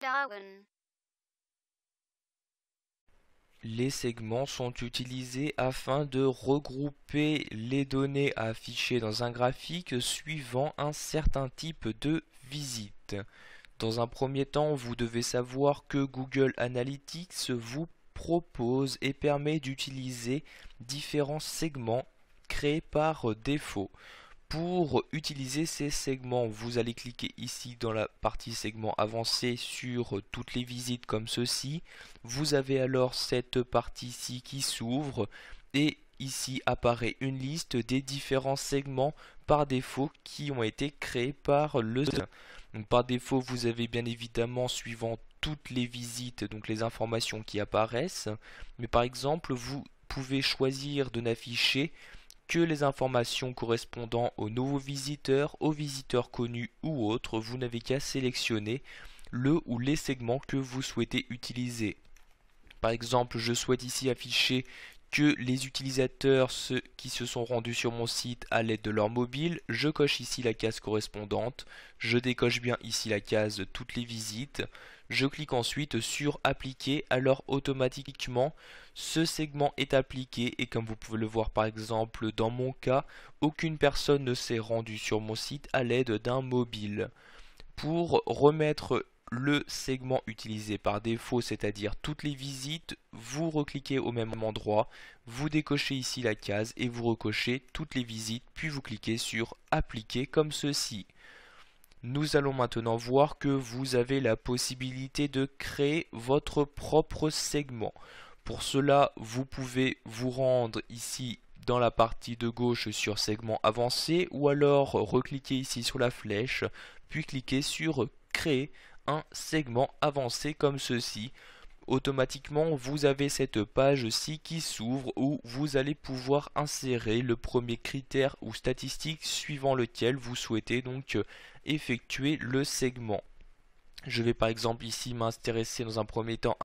Darwin. Les segments sont utilisés afin de regrouper les données affichées dans un graphique suivant un certain type de visite. Dans un premier temps, vous devez savoir que Google Analytics vous propose et permet d'utiliser différents segments créés par défaut. Pour utiliser ces segments, vous allez cliquer ici dans la partie segments avancés sur toutes les visites comme ceci. Vous avez alors cette partie-ci qui s'ouvre et ici apparaît une liste des différents segments par défaut qui ont été créés par le site. Donc par défaut, vous avez bien évidemment suivant toutes les visites, donc les informations qui apparaissent. Mais par exemple, vous pouvez choisir de n'afficher que les informations correspondant aux nouveaux visiteurs, aux visiteurs connus ou autres. Vous n'avez qu'à sélectionner le ou les segments que vous souhaitez utiliser. Par exemple, je souhaite ici afficher que les utilisateurs ceux qui se sont rendus sur mon site à l'aide de leur mobile. Je coche ici la case correspondante. Je décoche bien ici la case toutes les visites. Je clique ensuite sur appliquer. Alors automatiquement ce segment est appliqué et comme vous pouvez le voir par exemple dans mon cas, aucune personne ne s'est rendue sur mon site à l'aide d'un mobile. Pour remettre le segment utilisé par défaut, c'est-à-dire toutes les visites, vous recliquez au même endroit, vous décochez ici la case et vous recochez toutes les visites, puis vous cliquez sur appliquer comme ceci. Nous allons maintenant voir que vous avez la possibilité de créer votre propre segment. Pour cela, vous pouvez vous rendre ici dans la partie de gauche sur segment avancé ou alors recliquer ici sur la flèche puis cliquer sur créer un segment avancé comme ceci. Automatiquement, vous avez cette page-ci qui s'ouvre où vous allez pouvoir insérer le premier critère ou statistique suivant lequel vous souhaitez donc effectuer le segment. Je vais par exemple ici m'intéresser dans un premier temps